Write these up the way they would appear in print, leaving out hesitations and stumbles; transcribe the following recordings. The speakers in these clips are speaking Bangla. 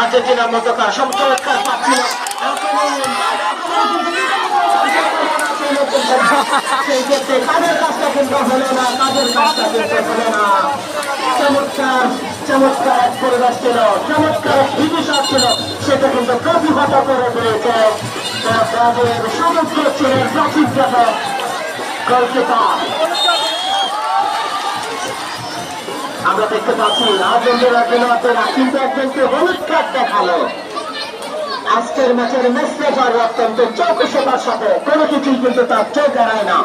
আর্জেন্টিনার মধ্যকার চমৎকার পাচ্ছিল সেই ক্ষেত্রে কাজের কাজটা কিন্তু হলো না, কাজের কাজটা কিন্তু হলো না। চমৎকার চমৎকার এক পরিবেশ ছিল, চমৎকার এক বিনিশট ছিল, সেটা কিন্তু প্রতিহত করে দিয়েছে ব্রাজিলের সমুদ্র ছিলেন প্রতিজ্ঞাত গোলকিপার। আমরা দেখতে পাচ্ছি আর্জেন্টিনার খেলোয়াড়রা কিন্তু একজনকে হলুদ কার্ড দেখালো। আজকের ম্যাচের মেসেজার অত্যন্ত চৌকসতার সাথে কোনো কিছুই কিন্তু তার চোখ এড়ায় না।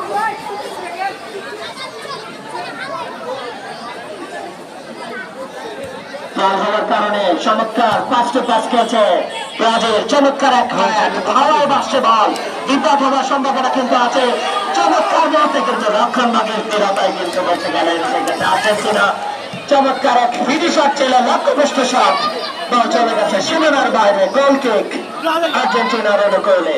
হওয়ার কারণে চমৎকার পাঁচটি পাস খেয়েছে ব্রাজিল। চমৎকার এক হাওয়ায় বাসছে বল, বিপদ হওয়ার সম্ভাবনা কিন্তু আছে। চমৎকার মুহূর্তে কিন্তু রক্ষণ ভাগের দৃঢ়তায় কিন্তু বেঁচে গেলেন সেক্ষেত্রে আর্জেন্টিনা। চমৎকার এক ফিনিশার ছিল, লক্ষ্যভ্রষ্ট শট, বল চলে গেছে সীমানার বাইরে। গোল কিক আর্জেন্টিনার অনুকূলে।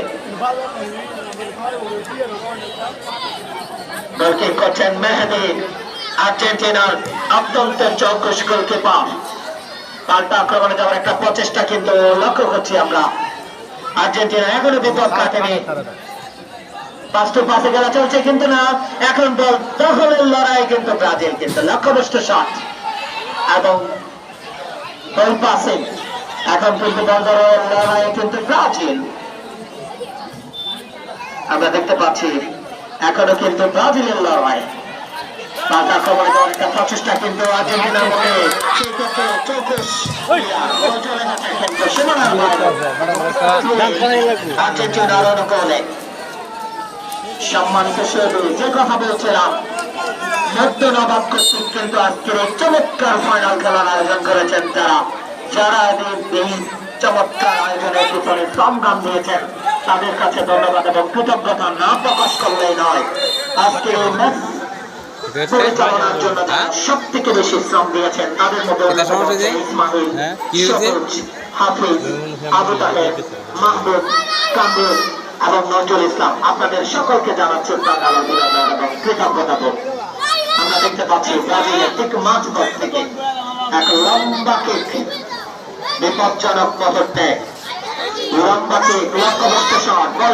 গোল কিক করছেন মেহেদী, আর্জেন্টিনার অত্যন্ত চৌকস গোলকিপার। পাল্টা আক্রমণে যাওয়ার একটা প্রচেষ্টা কিন্তু লক্ষ্য করছি আমরা। আর্জেন্টিনা এখনো বিপদ কাটেনি, পাঁচটি পাশে খেলা চলছে কিন্তু না, এখন বল দখলের লড়াই কিন্তু ব্রাজিল, কিন্তু লক্ষ্যভ্রষ্ট শট এবং বল পাসিং। এখন কিন্তু বল ধরার লড়াই কিন্তু ব্রাজিল। আমরা দেখতে পাচ্ছি এখনো কিন্তু ব্রাজিলের লড়াই। পাল্টা আক্রমণে যাওয়ার একটা প্রচেষ্টা কিন্তু আর্জেন্টিনার মধ্যে, সেই ক্ষেত্রে চৌকস চলে গেছে কিন্তু সীমানার বাইরে। আর্জেন্টিনার অনুকূলে। সম্মানিত সহযোগী, যে কথা বলছিলাম, মধ্য নবাব কর্তৃক কিন্তু আজকের এই চমৎকার ফাইনাল খেলার আয়োজন করেছেন তারা। যারা এই চমৎকার আয়োজনের পিছনে শ্রমগান দিয়েছেন তাদের কাছে ধন্যবাদ এবং কৃতজ্ঞতা না প্রকাশ করলেই নয়। আজকের এই ম্যাচ পরিচালনার জন্য সব থেকে বেশি শ্রম দিয়েছেন তাদের মধ্যে ইসমাইল, সবুজ, হাফিজ, আবু তাহের, মাহবুব, কামরুল এবং নজরুল ইসলাম। আপনাদের সকলকে জানাচ্ছি এবং কৃতজ্ঞতা। আমরা দেখতে পাচ্ছি ব্রাজিলের ঠিক মাঝপথ থেকে এক লম্বা কিক, বিপজ্জনক মুহূর্তে লম্বা কিক, লক্ষ্যভ্রষ্ট শট, বল